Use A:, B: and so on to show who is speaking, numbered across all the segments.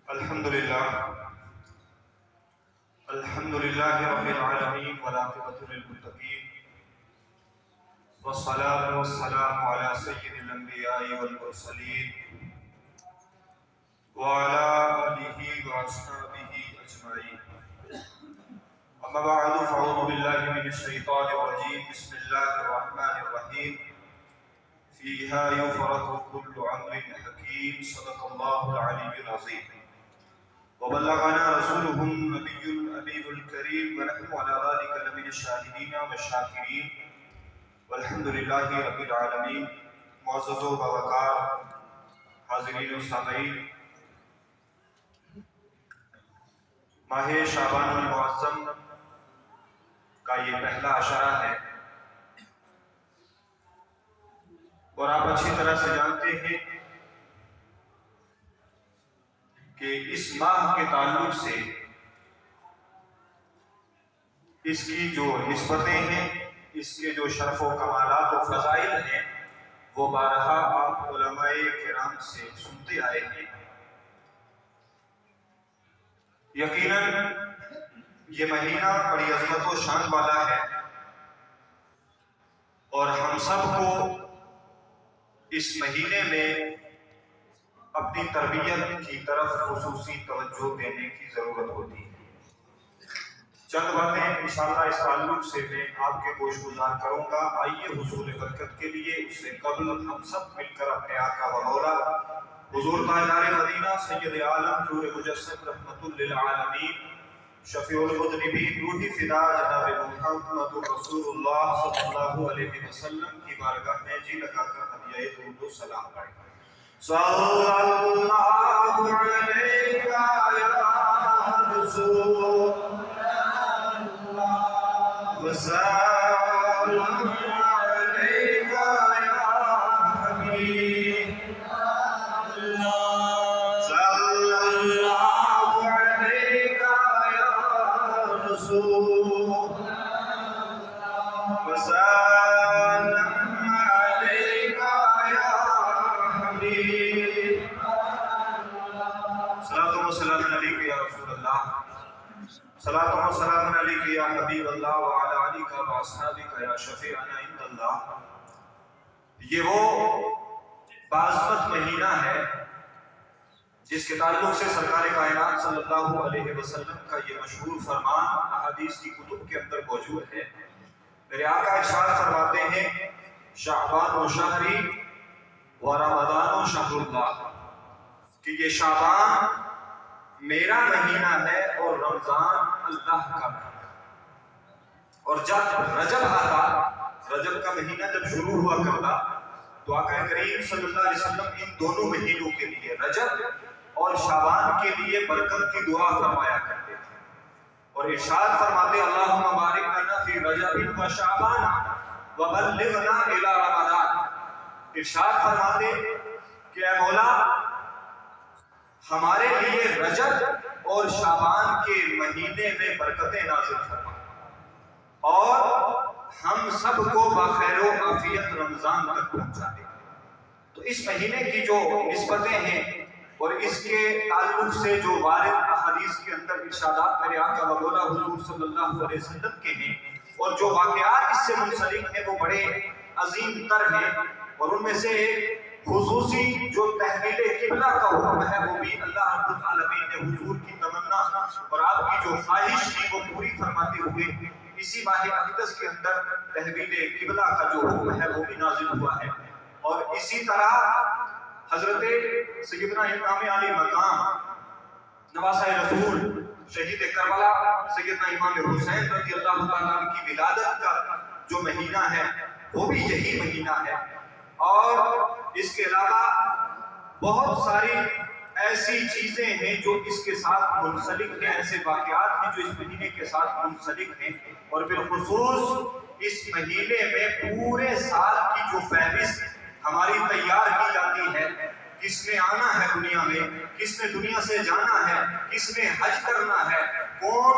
A: الحمدللہ رب العالمین والعاقبۃ للمتقین والصلاة والسلام علی سید الانبیاء والمرسلین وعلی آلہ واصحابہ اجمعین اما بعد فاعوذ باللہ من الشیطان الرجیم بسم اللہ الرحمن الرحیم فیہا یفرق کل امر حکیم صدق اللہ العلی العظیم وبلغنا رسوله النبي الأمين الكريم ونحن على ذلك لمن الشاهدين والشاكرين والحمد لله رب العالمين. معزز و باوقار حاضرین و سامعین، ماہ شعبان المعظم کا یہ پہلا عشرہ ہے اور آپ اچھی طرح سے جانتے ہیں کہ اس ماہ کے تعلق سے اس کی جو نسبتیں ہیں، اس کے جو شرف و کمالات و فضائل ہیں، وہ بارہا آپ علماء کرام سے سنتے آئے ہیں. یقیناً یہ مہینہ بڑی عظمت و شان والا ہے اور ہم سب کو اس مہینے میں اپنی تربیت کی طرف خصوصی توجہ دینے کی ضرورت ہوتی ہے. چند باتیں انشاءاللہ اس تعلق سے میں آپ کے گوش گزار کروں گا. آئیے حصول برکت کے لیے اس سے قبل ہم سب مل کر اپنے آقا و مولا حضور تاجدار مدینہ سید عالم نور مجسم رحمت للعالمین شفیع المذنبین روحی فدا جناب محمد رسول اللہ صلی اللہ علیہ وسلم کی بارگاہ میں جی لگا کر ہدیہ درود و سلام پڑھیں. صلی اللہ علیہ یا رسول اللہ وسلم علیہ یا حبیب اللہ صلی اللہ علیہ یا رسول اللہ وسلم صلاۃ و سلام علیک یا حبیب اللہ وعلی آلک و اصحابک یا شفیعنا عند اللہ. یہ وہ باعظمت مہینہ ہے جس کے تعلق سے سرکار کائنات صلی اللہ علیہ وسلم کا یہ مشہور فرمان احادیث کی کتب کے اندر موجود ہے. میرے آقا ارشاد فرماتے ہیں شعبان و شہری و رمضان و شہر اللہ، کہ یہ شعبان میرا مہینہ ہے اور رمضان اللہ کا مہینہ. اور جب رجب آتا، رجب کا مہینہ جب شروع ہوا کرتا تو آقا کریم صلی اللہ علیہ وسلم ان دونوں مہینوں کے لیے، رجب اور شعبان کے لیے برکت کی دعا فرمایا کرتے تھے اور ارشاد فرماتے اللہم بارک لنا فی رجب و شعبان وبلغنا الی رمضان. ارشاد فرماتے کہ اے مولا ہمارے لیے رجب اور شعبان کے مہینے میں برکتیں نازل فرما اور ہم سب کو بخیر و عافیت رمضان تک پہنچا دے. تو اس مہینے کی جو نسبتیں ہیں اور اس کے تعلق سے جو وارد احادیث کے اندر ارشادات میرے آقا و مولا حضور صلی اللہ علیہ وسلم کے ہیں اور جو واقعات اس سے منسلک ہیں وہ بڑے عظیم تر ہیں. اور ان میں سے خصوصی جو تحویل قبلہ کا حکم ہے وہ بھی اللہ رب العالمین نے حضور کی تمنا اور آپ کی جو خواہش تھی وہ پوری فرماتے ہوئے اسی ماہ اقدس کے اندر تحویل قبلہ کا جو حکم ہے وہ بھی نازل ہوا ہے. اور اسی طرح حضرت سیدنا امام علی مقام نواسہ رسول شہید کربلا سیدنا امام حسین رضی اللہ تعالیٰ عنہ کی ولادت کا جو مہینہ ہے وہ بھی یہی مہینہ ہے. اور اس کے علاوہ بہت ساری ایسی چیزیں ہیں جو اس کے ساتھ منسلک ہیں، ایسے واقعات ہیں جو اس مہینے کے ساتھ منسلک ہیں. اور بالخصوص اس مہینے میں پورے سال کی جو فہرست ہماری تیار کی جاتی ہے، کس نے آنا ہے دنیا میں، کس نے دنیا سے جانا ہے، کس نے حج کرنا ہے، کون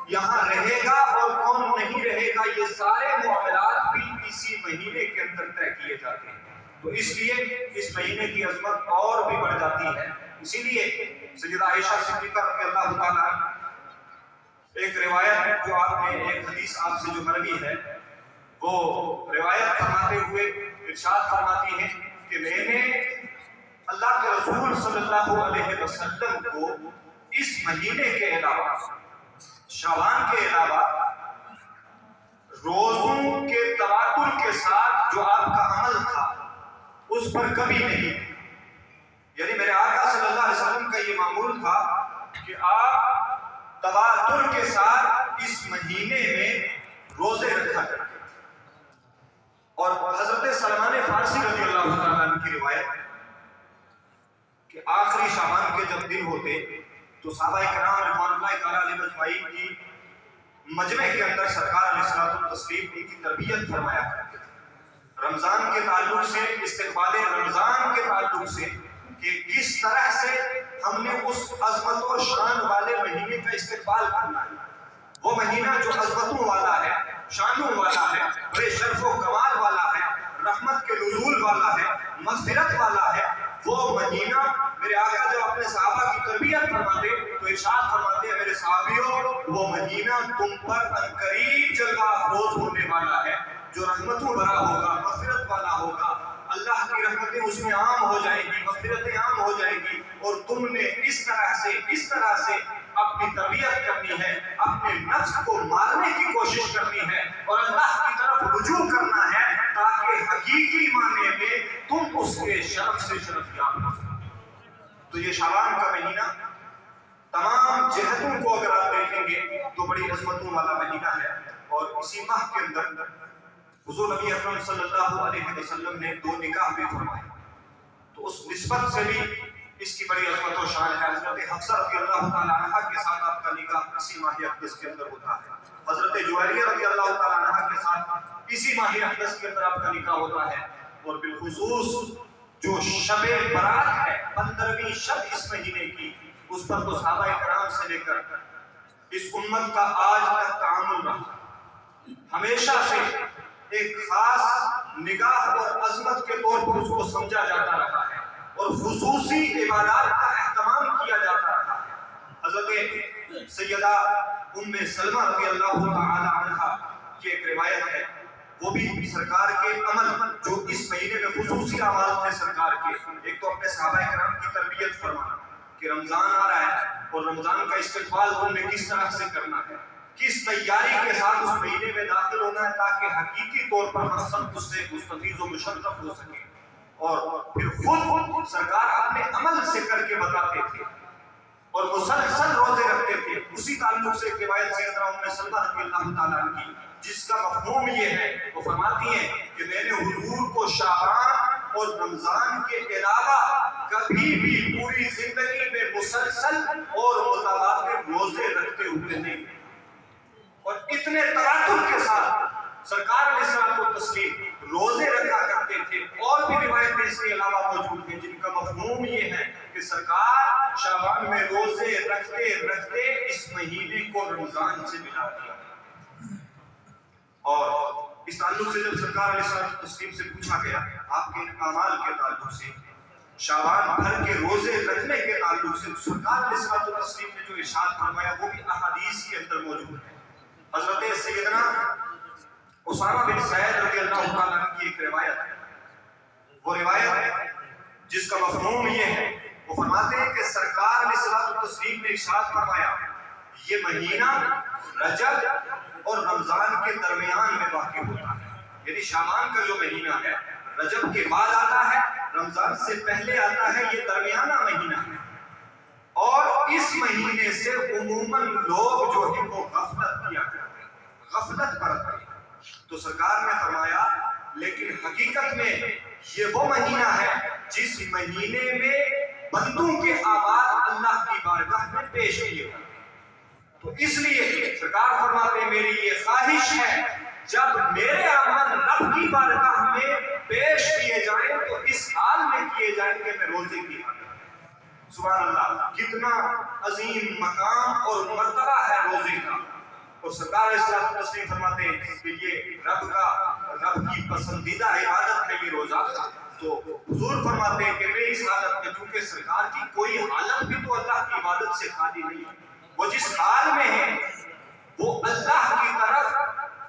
A: یہاں رہے گا اور کون نہیں رہے گا، یہ سارے معاملات بھی اسی مہینے کے اندر طے کیے جاتے ہیں. تو اس لیے اس مہینے کی عظمت اور بھی بڑھ جاتی ہے. اسی لیے سیدہ عائشہ صدیقہ رضی اللہ تعالیٰ عنہ ایک روایت جو آپ نے ایک حدیث آپ سے جو مروی ہے وہ روایت فرماتے ہوئے ارشاد فرماتی ہیں کہ میں نے اللہ کے رسول صلی اللہ علیہ وسلم کو اس مہینے کے علاوہ شعبان کے علاوہ روزوں کے تواتر کے ساتھ جو آپ کا عمل تھا اس پر کبھی نہیں، یعنی میرے آقا صلی اللہ علیہ وسلم کا یہ معمول تھا کہ آپ تواتر کے ساتھ اس مہینے میں روزے رکھا کرتے، اور حضرت سلمان فارسی رضی اللہ تعالیٰ عنہ کی روایت ہے کہ آخری شعبان کے جب دن ہوتے تو صحابہ کرام رضوان اللہ تعالیٰ علیہ اجمعین کی مجمع کے اندر سرکار علیہ الصلوۃ والتسلیم کی تربیت فرمایا کرتے تھے رمضان کے تعلق سے، استقبال رمضان کے تعلق سے، کہ کس طرح سے ہم نے اس عظمت و شان والے مہینے کا استقبال کرنا ہے۔ وہ مہینہ جو عظمتوں والا ہے، شانوں والا ہے، بڑے شرف و کمال والا ہے، رحمت کے نزول والا ہے، مغفرت والا ہے، وہ مہینہ میرے آقا جب اپنے صحابہ کی تربیت فرماتے تو ارشاد فرماتے ہیں میرے صحابیوں وہ مہینہ تم پر عنقریب جلوہ افروز ہونے والا ہے، جو رحمتوں بھرا ہوگا، مغفرت والا ہوگا، اللہ کی رحمتیں اس میں عام ہو جائیں گی، مغفرتیں عام ہو جائیں گی، اور تم نے اس طرح سے اپنی تربیت کرنی ہے، اپنے نفس کو مارنے کی کوشش کرنی ہے اور اللہ کی طرف رجوع کرنا ہے تاکہ حقیقی معنی میں تم اس کے شرف سے شرف یاب ہو سکو۔ تو یہ شعبان کا مہینہ تمام جہتوں کو اگر آپ دیکھیں گے تو بڑی عظمتوں والا مہینہ ہے، اور اسی ماہ کے اندر حضور نبی اکرم صلی اللہ علیہ وسلم نے 2 نکاح بھی فرمائے، تو اس نسبت سے بھی اس کی بڑی عظمت و شان ہے۔ حضرت حفصہ رضی اللہ تعالیٰ عنہ کے ساتھ آپ کا نکاح اسی ماہ اقدس کے اندر ہوتا ہے، حضرت جویریہ رضی اللہ تعالیٰ عنہ کے ساتھ اسی ماہ اقدس کے اندر آپ کا نکاح ہوتا ہے، اور بالخصوص جو شب برات ہے 15ویں شب اس مہینے کی، اس پر تو صحابہ کرام سے لے کر اس امت کا آج تک تعامل رہا، ہمیشہ سے ایک خاص نگاہ اور عظمت کے طور پر اس کو سمجھا جاتا رہا ہے، اور خصوصی عبادات کا اہتمام کیا جاتا رہا ہے۔ حضرت سیدہ ام سلمہ رضی اللہ تعالی عنہا کی ایک روایت ہے، وہ بھی سرکار کے عمل جو اس مہینے میں خصوصی اعمال تھے سرکار کے، ایک تو اپنے صحابہ کرام کی تربیت فرمانا کہ رمضان آ رہا ہے اور رمضان کا استقبال تم نے کس طرح سے کرنا ہے، کس تیاری کے ساتھ اس مہینے میں داخل ہونا ہے تاکہ حقیقی طور پر ہم سب اس سے مستفیض و مشرف ہو سکیں، اور پھر خود سرکار اپنے عمل سے کر کے بتاتے تھے اور مسلسل روزے رکھتے تھے۔ اسی تعلق سے ایک روایت سیدنا ام سلمہ رضی اللہ تعالیٰ عنہ کی، جس کا مفہوم یہ ہے، وہ فرماتی ہیں کہ میں نے حضور کو شعبان اور رمضان کے علاوہ کبھی بھی پوری زندگی میں مسلسل اور متواتر روزے رکھتے ہوئے نہیں، اور اتنے تواتر کے ساتھ سرکار علیہ الصلوۃ والتسلیم روزے رکھا کرتے تھے۔ اور بھی روایتیں اس کے علاوہ موجود ہیں جن کا مفہوم یہ ہے کہ سرکار شعبان میں روزے رکھتے رکھتے اس مہینے کو رمضان سے ملا دیا، اور اس تعلق سے جب سرکار علیہ الصلوۃ والتسلیم سے پوچھا گیا آپ کے اعمال کے تعلق سے، شعبان بھر کے روزے رکھنے کے تعلق سے، سرکار علیہ الصلوۃ والتسلیم نے جو ارشاد فرمایا وہ بھی احادیث کے اندر موجود ہے۔ حضرت سیدنا اسامہ بن زید رضی اللہ تعالیٰ عنہ کی ایک روایت ہے، وہ روایت جس کا مفہوم یہ ہے، وہ فرماتے ہیں کہ سرکار علیہ الصلوۃ والتسلیم نے ارشاد فرمایا یہ مہینہ رجب اور رمضان کے درمیان میں واقع ہوتا ہے، یعنی شعبان کا جو مہینہ ہے رجب کے بعد آتا ہے، رمضان سے پہلے آتا ہے، یہ درمیانہ مہینہ ہے، اور اس مہینے سے عموماً لوگ جو ہیں وہ غفلت کیا کرتے ہیں، غفلت برتتے ہیں۔ تو سرکار نے فرمایا لیکن حقیقت میں یہ وہ مہینہ ہے جس مہینے میں بندوں کے اعمال اللہ کی بارگاہ میں پیش کیے جاتے ہیں، تو اس لیے سرکار فرماتے ہیں میری یہ خواہش ہے جب میرے اعمال رب کی بارگاہ میں پیش کیے جائیں تو اس حال میں کیے جائیں کہ میں روزے کی حالت میں۔ سبحان اللہ، کتنا عظیم مقام اور مرتبہ ہے روزے کا، اور سرکار علیہ الصلوۃ والتسلیم فرماتے ہیں کہ یہ رب کی پسندیدہ عبادت ہے یہ روزہ، تو حضور فرماتے ہیں کہ میں اس حالت میں، چونکہ سرکار کی کوئی حالت بھی تو اللہ کی عبادت سے خالی نہیں ہے، وہ جس حال میں ہے وہ اللہ کی طرف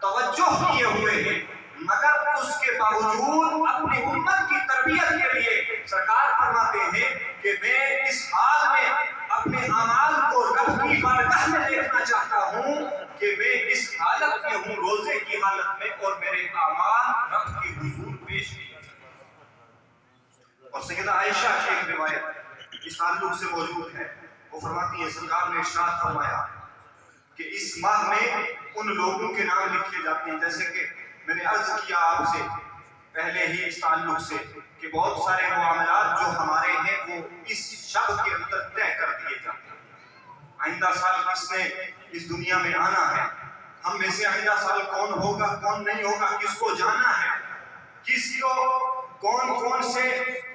A: توجہ کیے ہوئے ہیں، مگر اس کے باوجود اپنی امت کی تربیت کے لیے سرکار فرماتے ہیں کہ میں اس حال میں اپنے اعمال کو رب کی بارگاہ میں دیکھنا چاہتا ہوں کہ میں اس حالت میں ہوں، روزے کی حالت میں، اور میرے اعمال رب کے حضور پیش کیے جاتے ہیں۔ اور سیدہ عائشہ کی ایک روایت اس تعلق سے موجود ہے، وہ فرماتی ہے سرکار نے ارشاد فرمایا کہ اس ماہ میں ان لوگوں کے نام لکھے جاتے ہیں، جیسے کہ میں نے عرض کیا آپ سے پہلے ہی اس تعلق سے کہ بہت سارے معاملات جو ہمارے ہیں وہ اس شب کے اندر طے کر دیے جاتے ہیں۔ آئندہ سال کس نے اس دنیا میں آنا ہے، ہم میں سے آئندہ سال کون ہوگا کون نہیں ہوگا کس کو جانا ہے، کس کو کون کون سے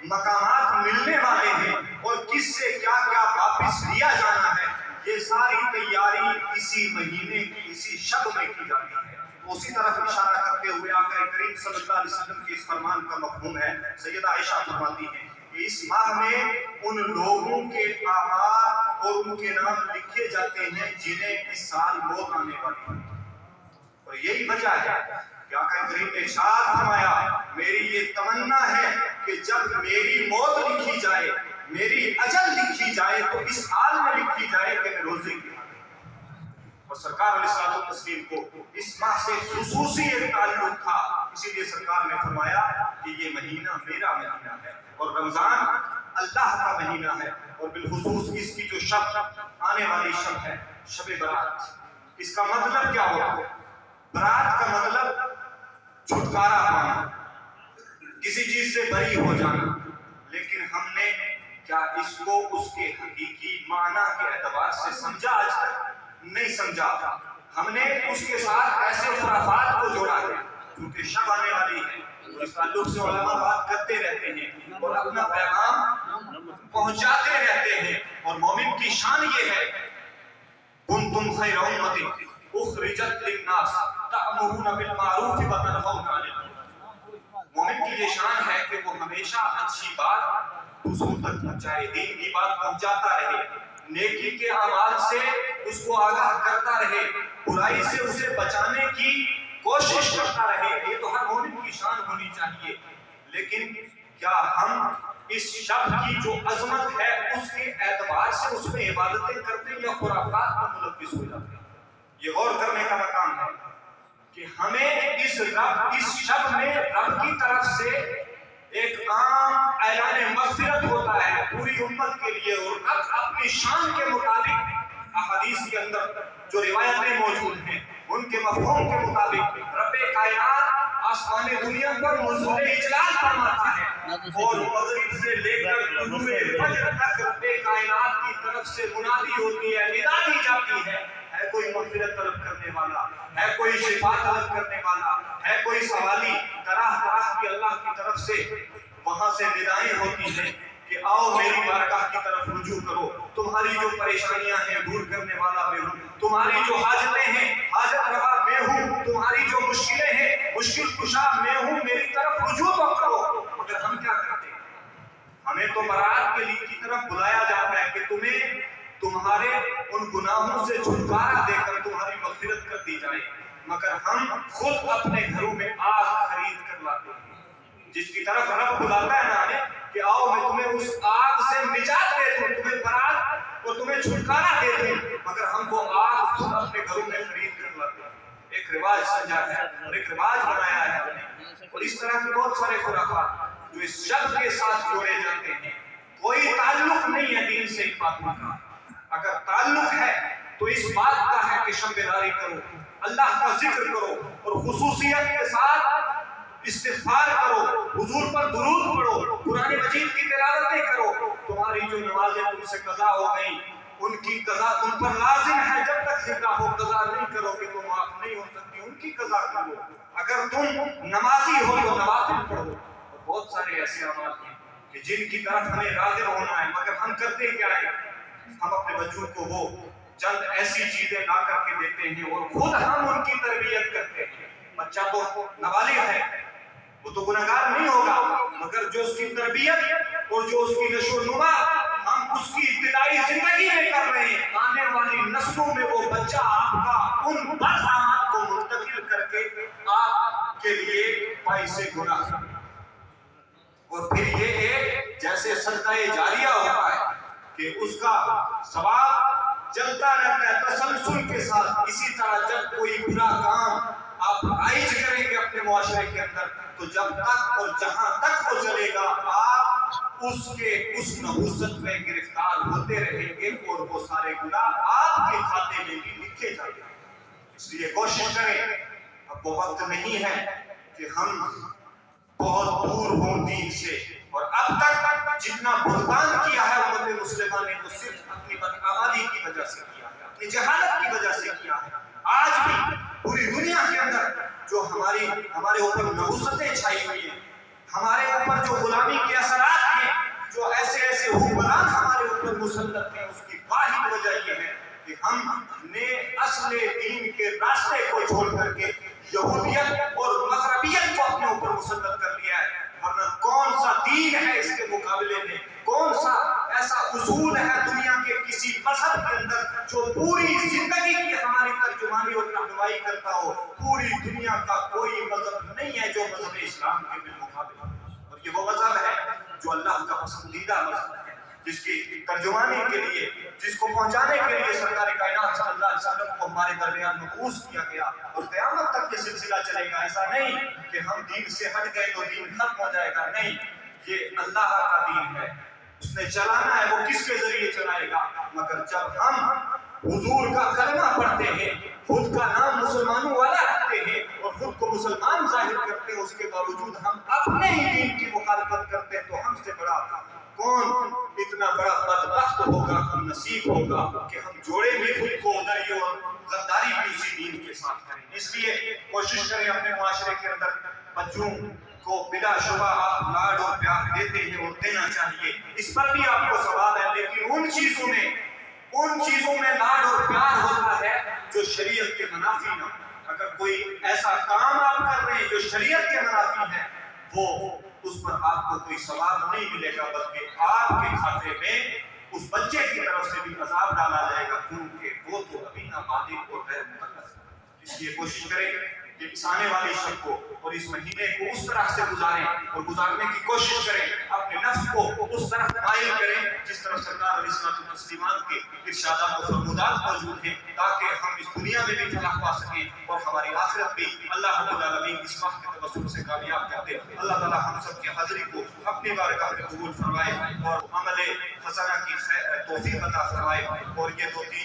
A: مقامات ملنے والے ہیں، اور کس سے کیا کیا واپس لیا جانا ہے، یہ ساری تیاری اسی مہینے کی اسی شب میں کی جاتی ہے۔ اسی طرف اشارہ کرتے ہوئے آقا کریم صلی اللہ علیہ وسلم کے اس فرمان کا مفہوم ہے، سیدہ عائشہ فرماتی ہیں کہ اس ماہ میں ان لوگوں کے اعمال اور ان کے نام لکھے جاتے ہیں جنہیں اس سال موت آنے والی ہے۔ اور یہی وجہ ہے کہ آقا کریم نے ارشاد فرمایا میری یہ تمنا ہے کہ جب میری موت لکھی جائے، میری اجل لکھی جائے، تو اس حال میں لکھی جائے کہ میں روزے کی حالت۔ اور سرکار علیہ الصلوۃ والتسلیم کو اس ماہ سے خصوصی ایک تعلق تھا، اسی لیے سرکار نے فرمایا کہ یہ مہینہ میرا مہینہ ہے، اور رمضان اللہ کا مہینہ ہے، اور بالخصوص اس کی جو شب آنے والی شب ہے، شب برات۔ اس کا مطلب کیا ہوگا؟ برات کا مطلب چھٹکارا پانا، کسی چیز سے بری ہو جانا، لیکن ہم نے کیا اس کو اس کے حقیقی معنی کے اعتبار سے سمجھا؟ آج تک نہیں سمجھا۔ ہم نے اس کے ساتھ ایسے خرافات کو جوڑا ہے، کیونکہ شب آنے والی ہے، اور اس تعلق سے علماء بات کرتے رہتے ہیں اور اپنا پیغام پہنچاتے رہتے ہیں، اور مومن کی شان یہ ہے کنتم خیر امۃ اخرجت للناس تأمرون بالمعروف وتنہون عن المنکر۔ مومن کی یہ شان ہے کہ وہ ہمیشہ اچھی بات دوسروں تک پہنچائے، دین کی بات پہنچاتا رہے، نیکی کے اعمال سے اس کو آگاہ کرتا رہے، برائی سے اسے بچانے کی کوشش کرتا رہے۔ یہ تو ہر مومن کی شان ہونی چاہیے، لیکن کیا ہم اس شب کی جو عظمت ہے اس کے اعتبار سے اس میں عبادتیں کرتے ہیں یا خرافات میں ملوث ہو جاتے ہیں؟ یہ غور کرنے کا مقام ہے کہ ہمیں اس شب میں رب کی طرف سے ایک عام اعلان مغفرت ہوتا ہے پوری امت کے لیے، اور رب اپنی شان کے مطابق احادیث کے اندر جو روایتیں موجود ہیں ان کے مفہوم کے مطابق رب کائنات آسمان دنیا پر نزول اجلال فرماتا ہے، اور مغرب سے لے کر طلوع فجر تک رب کائنات کی طرف سے منادی ہوتی ہے، ندا دی جاتی ہے کوئی مغفرت طلب کرنے والا ہے، کوئی شفا طلب کرنے والا ہے، کوئی سوالی، طرح طرح کی اللہ کی طرف سے وہاں سے ندائیں ہوتی ہیں کہ آؤ میری بارگاہ کی طرف رجوع کرو، تمہاری جو پریشانیاں ہیں دور کرنے والا میں ہوں، تمہاری جو حاجتیں ہیں حاجت روا میں ہوں، تمہاری جو مشکلیں ہیں مشکل کشا میں ہوں، میری طرف رجوع تو کرو۔ مگر ہم کیا کرتے ہیں؟ ہمیں تو برات کے لیے کی طرف بلایا جاتا ہے کہ تمہیں تمہارے ان گناہوں سے چھٹکارا دے کر تمہاری مغفرت کر دی جائے، مگر ہم خود اپنے گھروں میں آگ خرید کر لاتے ہیں، جس کی طرف رب بلاتا ہے نا ہمیں کہ آؤ میں تمہیں اس آگ سے نجات دے دوں، تمہیں برات اور تمہیں چھٹکارا دے دوں، مگر ہم وہ آگ خود اپنے گھروں میں خرید کر لاتے ہیں۔ ایک رواج سمجھا ہے اور ایک رواج بنایا ہے ہم نے، اور اس طرح کے بہت سارے خرافات جو اس شب کے ساتھ جوڑے جاتے ہیں، کوئی تعلق نہیں ہے دین سے ان باتوں کا۔ اگر تعلق ہے تو اس بات کا ہے کہ شب بیداری کرو، اللہ کا ذکر کرو، اور خصوصیت کے ساتھ استغفار کرو، حضور پر درود پڑھو، قرآن مجید کی تلاوتیں کرو۔ تمہاری جو نمازیں تم سے قضا ہو گئیں ان کی قضا تم پر لازم ہے، جب تک زندہ ہو قضا نہیں کرو گے تو معاف نہیں ہو سکتی، ان کی قضا کرو۔ اگر تم نمازی ہو تو نوافل پڑھو۔ اور بہت سارے ایسے اعمال ہیں کہ جن کی طرف ہمیں راغب ہونا ہے، مگر ہم کرتے کیا ہیں؟ ہم اپنے بچوں کو وہ چند ایسی چیزیں لا کر کے دیتے ہیں اور خود ہم ان کی تربیت کرتے ہیں۔ بچہ تو نابالغ ہے، وہ تو گناہگار نہیں ہوگا، مگر جو اس کی تربیت اور جو اس کی نشو و نما ہم اس کی ابتدائی زندگی میں کر رہے ہیں، آنے والی نسلوں میں وہ بچہ آپ کا ان بدعمال کو منتقل کر کے آپ کے لیے باعث گناہ، اور پھر یہ ایک جیسے صدقہ جاریہ ہوتا ہے کہ اس کا ثواب چلتا رہتا ہے تسلسل کے ساتھ، اسی طرح جب کوئی برا کام آپ رائج کریں گے اپنے معاشرے کے اندر تو جب تک اور جہاں تک وہ چلے گا آپ اس کے اس نحوست میں گرفتار ہوتے رہیں گے اور وہ سارے گناہ آپ کے کھاتے میں بھی لکھے جائیں گے۔ اس لیے کوشش کریں، اب وہ وقت نہیں ہے کہ ہم بہت دور ہوں دین سے، اور اب تک جتنا بہتان کیا ہے امت مسلمہ نے وہ صرف اپنی بدعمالی کی وجہ سے کیا ہے، اپنی جہالت کی وجہ سے کیا ہے۔ آج بھی پوری دنیا کے اندر جو ہمارے اوپر نحوستیں چھائی ہوئی ہیں، ہمارے اوپر جو غلامی کے اثرات ہیں، جو ایسے حکمران ہمارے اوپر مسلط ہیں، اس کی واحد وجہ یہ ہے کہ ہم نے اصل دین کے راستے کو چھوڑ کر کے یہودیت اور مغربیت کو اپنے اوپر مسلط کر لیا ہے۔ ورنہ کون سا دین ہے اس کے مقابلے میں، کون سا ایسا اصول ہے دنیا کے کسی مذہب کے اندر جو پوری زندگی کی ہماری ترجمانی اور رہنمائی کرتا ہو؟ پوری دنیا کا کوئی مذہب نہیں ہے جو مذہب اسلام کے بالمقابل، اور یہ وہ مذہب ہے جو اللہ کا پسندیدہ مذہب ہے، جس کی ترجمانی کے لیے، جس کو پہنچانے کے لیے سرکار کائنات صلی اللہ علیہ وسلم کو ہمارے درمیان مبعوث کیا گیا، اور قیامت تک یہ سلسلہ چلے گا۔ ایسا نہیں کہ ہم دین سے ہٹ گئے تو دین ختم ہو جائے گا، نہیں، یہ اللہ کا دین ہے، اس نے چلانا ہے، وہ کس کے ذریعے چلائے گا؟ مگر جب ہم حضور کا کلمہ پڑھتے ہیں، خود کا نام مسلمانوں والا رکھتے ہیں اور خود کو مسلمان ظاہر کرتے ہیں، اس کے باوجود ہم اپنے ہی دین کی مخالفت کرتے ہیں، تو ہم سے بڑا کون اتنا بڑا بدبخت ہوگا، ہم نصیب ہوگا کہ ہم جوڑے بھی خود کو ادھر اور غداری بھی اسی دین کے ساتھ کریں۔ اس لیے کوشش کریں اپنے معاشرے کے اندر بچوں کو بلا شبہ آپ لاڈ اور پیار دیتے ہیں اور دینا چاہیے، اس پر بھی آپ کو ثواب ہے، لیکن ان چیزوں میں لاڈ اور پیار ہوتا ہے جو شریعت کے منافی نہ ہو۔ اگر کوئی ایسا کام آپ کر رہے ہیں جو شریعت کے منافی ہے، وہ اس پر آپ کو کوئی ثواب نہیں ملے گا، بلکہ آپ کے کھاتے میں اس بچے کی طرف سے بھی عذاب ڈالا جائے گا، کیونکہ وہ تو ابھی نابالغ اور غیر مکلف ہے۔ اس لیے کوشش کریں کہ اس آنے والے شب کو اور اس مہینے کو اس طرح سے گزاریں اور گزارنے کی کوشش کریں، اپنے نفس کو اس طرح مائل کریں جس طرح سرکار علیہ الصلوۃ والتسلیمات کے ارشادات و فرمودات موجود ہیں، تاکہ ہم اس دنیا میں بھی فلاح پا سکیں اور ہماری آخرت بھی اللہ رب العالمین اس وقت کے توسل سے کامیاب کر دے۔ اللہ تعالی ہم سب کی حاضری کو اپنی بارگاہ میں قبول فرمائے اور عمل حسنہ کی توفیق عطا فرمائے، اور یہ دو تین